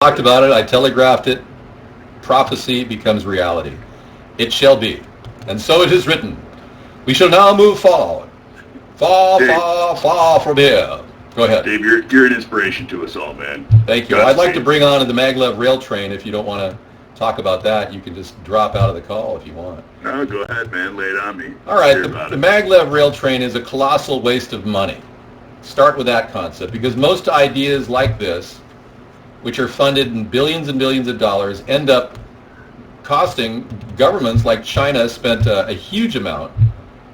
talked about it. I telegraphed it. Prophecy becomes reality. It shall be. And so it is written. We shall now move forward. Far from here. Go ahead. Dave, you're an inspiration to us all, man. Thank you. I'd like to bring on the maglev rail train. If you don't want to talk about that, you can just drop out of the call if you want. No, go ahead, man. Lay it on me. All right. The maglev rail train is a colossal waste of money. Start with that concept, because most ideas like this, which are funded in billions and billions of dollars, end up costing governments like China spent a huge amount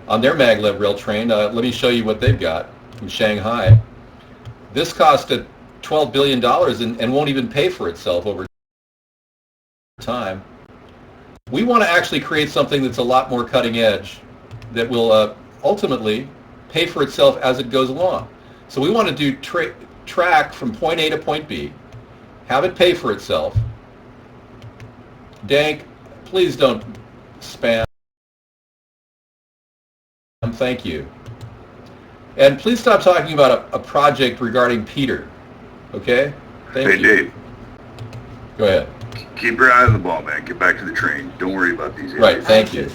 on their maglev rail train. Let me show you what they've got in Shanghai. This cost $12 billion and won't even pay for itself over time. We want to actually create something that's a lot more cutting edge that will ultimately pay for itself as it goes along. So we want to do track from point A to point B, have it pay for itself. Dank, please don't spam. Thank you. And please stop talking about a project regarding Peter. Okay? Thank you. Hey, Dave. Go ahead. Keep your eye on the ball, man. Get back to the train. Don't worry about these idiots. Right, thank you.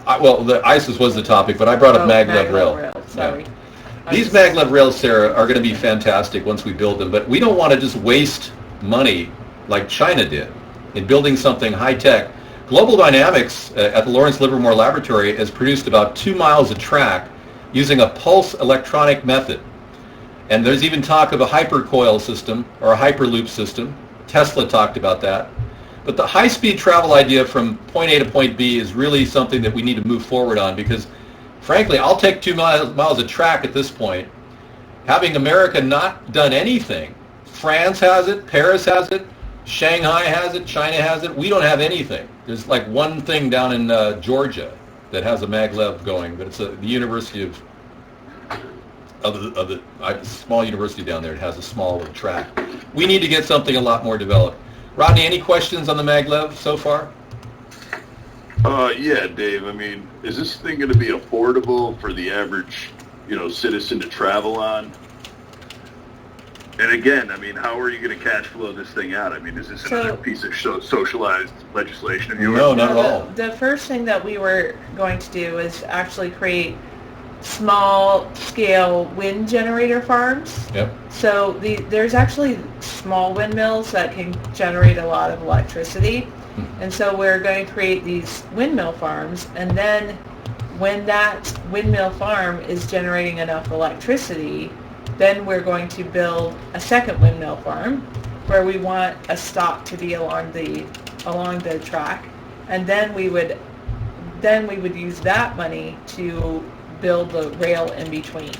Well, the ISIS was the topic, but I brought up maglev rail. Sorry. Yeah. These maglev rails, Sarah, are going to be fantastic once we build them, but we don't want to just waste money like China did in building something high-tech. Global Dynamics at the Lawrence Livermore Laboratory has produced about 2 miles of track using a pulse electronic method. And there's even talk of a hypercoil system or a hyperloop system. Tesla talked about that. But the high-speed travel idea from point A to point B is really something that we need to move forward on, because frankly, I'll take 2 miles of track at this point. Having America not done anything, France has it, Paris has it, Shanghai has it, China has it. We don't have anything. There's like one thing down in Georgia that has a maglev going, but it's the University of the small university down there. It has a small little track. We need to get something a lot more developed. Rodney, any questions on the maglev so far? Yeah, Dave. I mean, is this thing going to be affordable for the average, citizen to travel on? And again, I mean, how are you going to cash flow this thing out? I mean, is this another piece of socialized legislation of yours? No, not at all. The first thing that we were going to do is actually create small-scale wind generator farms. Yep. So there's actually small windmills that can generate a lot of electricity. And so we're going to create these windmill farms, and then when that windmill farm is generating enough electricity, then we're going to build a second windmill farm where we want a stop to be along the track, and then we would use that money to build the rail in between.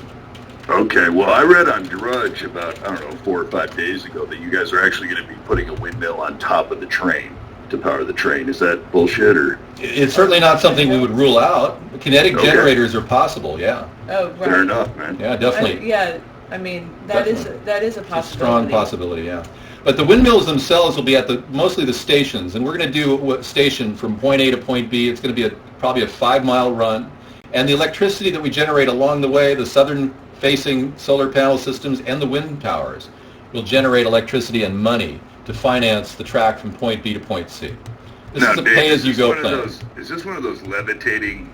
Okay, well, I read on Drudge about, 4 or 5 days ago that you guys are actually going to be putting a windmill on top of the train to power the train. Is that bullshit, or? It's certainly not something we would rule out. Kinetic generators are possible, yeah. Oh, right. Fair enough, man. Yeah, definitely. I mean, that is a possibility. It's a strong possibility, yeah. But the windmills themselves will be at mostly the stations, and we're going to do a station from point A to point B. It's going to be probably a 5-mile run, and the electricity that we generate along the way, the southern-facing solar panel systems and the wind towers, will generate electricity and money to finance the track from point B to point C. This is a pay-as-you-go plan. Is this one of those levitating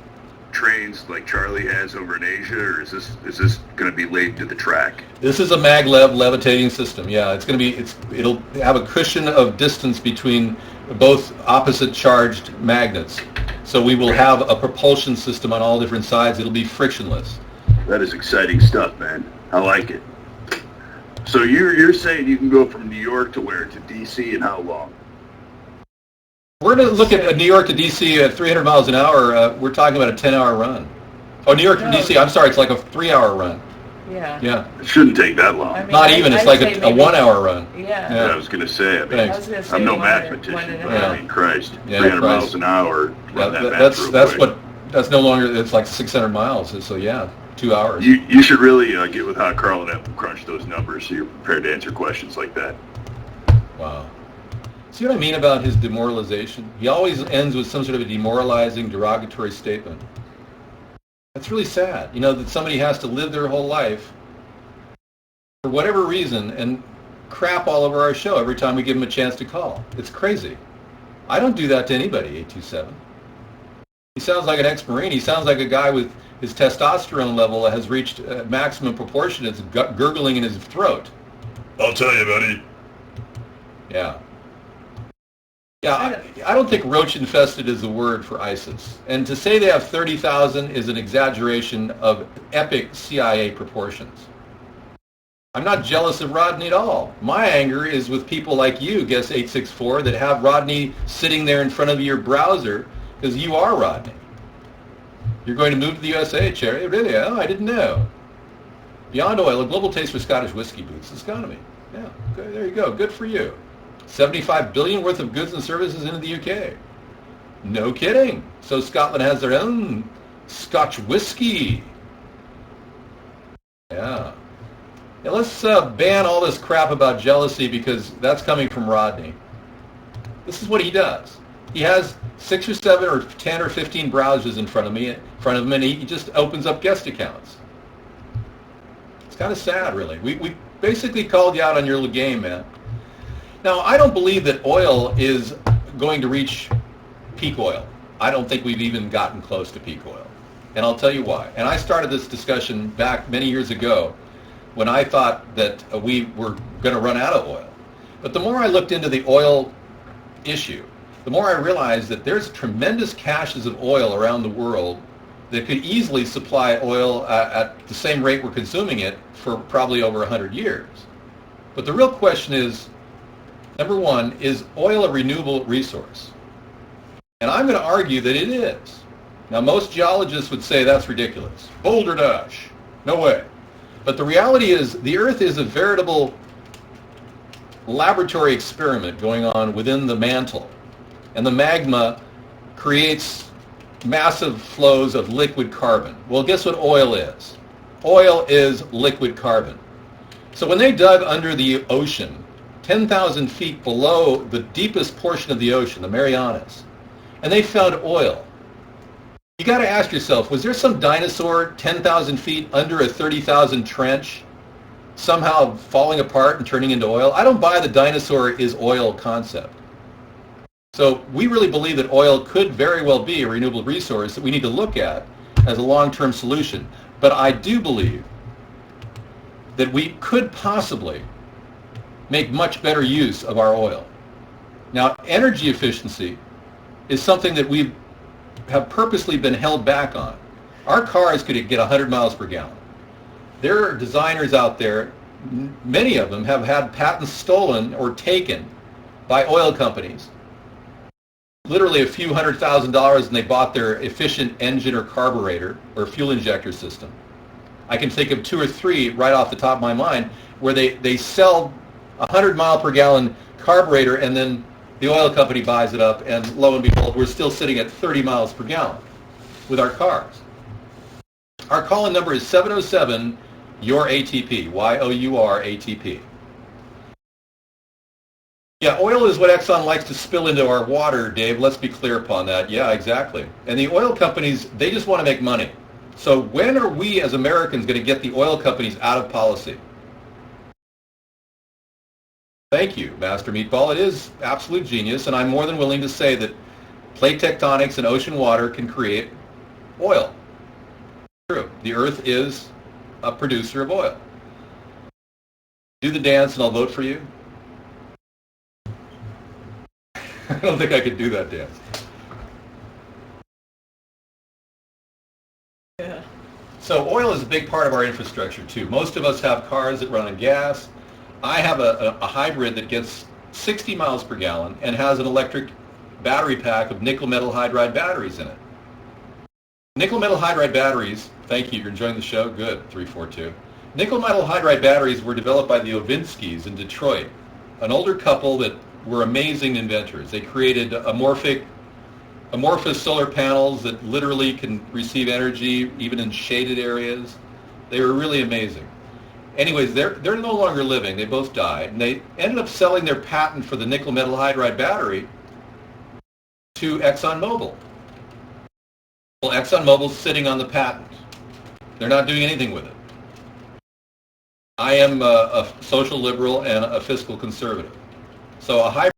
trains like Charlie has over in Asia, or is this going to be laid to the track? This is a maglev levitating system. Yeah, it'll have a cushion of distance between both opposite charged magnets. So we will have a propulsion system on all different sides. It'll be frictionless. That is exciting stuff, man. I like it. So you're saying you can go from New York to where? To D.C. in how long? We're going to look at New York to D.C. at 300 miles an hour. We're talking about a 10-hour run. Oh, New York to D.C., I'm sorry, it's like a 3-hour run. Yeah. Yeah. It shouldn't take that long. I mean, Not even. It's like a 1-hour run. Yeah. I was going to say, I'm no mathematician, but I mean, Christ, yeah, 300 miles an hour. That's no longer, it's like 600 miles. So yeah, 2 hours. You should really get with Hot Carl and have him crunch those numbers so you're prepared to answer questions like that. Wow. See what I mean about his demoralization? He always ends with some sort of a demoralizing, derogatory statement. That's really sad, that somebody has to live their whole life for whatever reason and crap all over our show every time we give him a chance to call. It's crazy. I don't do that to anybody, Th0se. He sounds like an ex-Marine. He sounds like a guy with his testosterone level has reached maximum proportion. It's gurgling in his throat. I'll tell you, buddy. Yeah. Yeah, I don't think roach-infested is the word for ISIS. And to say they have 30,000 is an exaggeration of epic CIA proportions. I'm not jealous of Rodney at all. My anger is with people like you, Guess 864, that have Rodney sitting there in front of your browser because you are Rodney. You're going to move to the USA, Cherry? Really? Oh, I didn't know. Beyond Oil, a global taste for Scottish whiskey boosts the economy. Yeah, okay, there you go. Good for you. 75 billion worth of goods and services into the UK. No kidding. So Scotland has their own Scotch whiskey. Yeah. Now let's ban all this crap about jealousy because that's coming from Rodney. This is what he does. He has 6 or 7 or 10 or 15 browsers in front of him, and he just opens up guest accounts. It's kind of sad, really. We basically called you out on your little game, man. Now, I don't believe that oil is going to reach peak oil. I don't think we've even gotten close to peak oil. And I'll tell you why. And I started this discussion back many years ago when I thought that we were going to run out of oil. But the more I looked into the oil issue, the more I realized that there's tremendous caches of oil around the world that could easily supply oil at the same rate we're consuming it for probably over 100 years. But the real question is, number one, is oil a renewable resource? And I'm going to argue that it is. Now, most geologists would say that's ridiculous. Boulder Dash. No way. But the reality is the Earth is a veritable laboratory experiment going on within the mantle. And the magma creates massive flows of liquid carbon. Well, guess what oil is? Oil is liquid carbon. So when they dug under the ocean, 10,000 feet below the deepest portion of the ocean, the Marianas, and they found oil, you got to ask yourself, was there some dinosaur 10,000 feet under a 30,000 trench somehow falling apart and turning into oil? I don't buy the dinosaur is oil concept. So we really believe that oil could very well be a renewable resource that we need to look at as a long-term solution. But I do believe that we could possibly make much better use of our oil. Now, energy efficiency is something that we have purposely been held back on. Our cars could get 100 miles per gallon. There are designers out there, many of them have had patents stolen or taken by oil companies. Literally a few $100,000 and they bought their efficient engine or carburetor or fuel injector system. I can think of 2 or 3 right off the top of my mind where they sell a 100 mile per gallon carburetor and then the oil company buys it up and lo and behold we're still sitting at 30 miles per gallon with our cars. Our call-in number is 707 your ATP, YOUR-ATP. Yeah, oil is what Exxon likes to spill into our water, Dave. Let's be clear upon that. Yeah, exactly. And the oil companies, they just want to make money. So when are we as Americans going to get the oil companies out of policy? Thank you, Master Meatball. It is absolute genius, and I'm more than willing to say that plate tectonics and ocean water can create oil. True. The Earth is a producer of oil. Do the dance and I'll vote for you. I don't think I could do that dance. Yeah. So oil is a big part of our infrastructure too. Most of us have cars that run on gas. I have a hybrid that gets 60 miles per gallon and has an electric battery pack of nickel metal hydride batteries in it. Nickel metal hydride batteries, thank you, you're enjoying the show? Good, 342. Nickel metal hydride batteries were developed by the Ovinskys in Detroit, an older couple that were amazing inventors. They created amorphous solar panels that literally can receive energy even in shaded areas. They were really amazing. Anyways, they're no longer living. They both died. And they ended up selling their patent for the nickel metal hydride battery to ExxonMobil. Well, ExxonMobil's sitting on the patent. They're not doing anything with it. I am a social liberal and a fiscal conservative. So a hybrid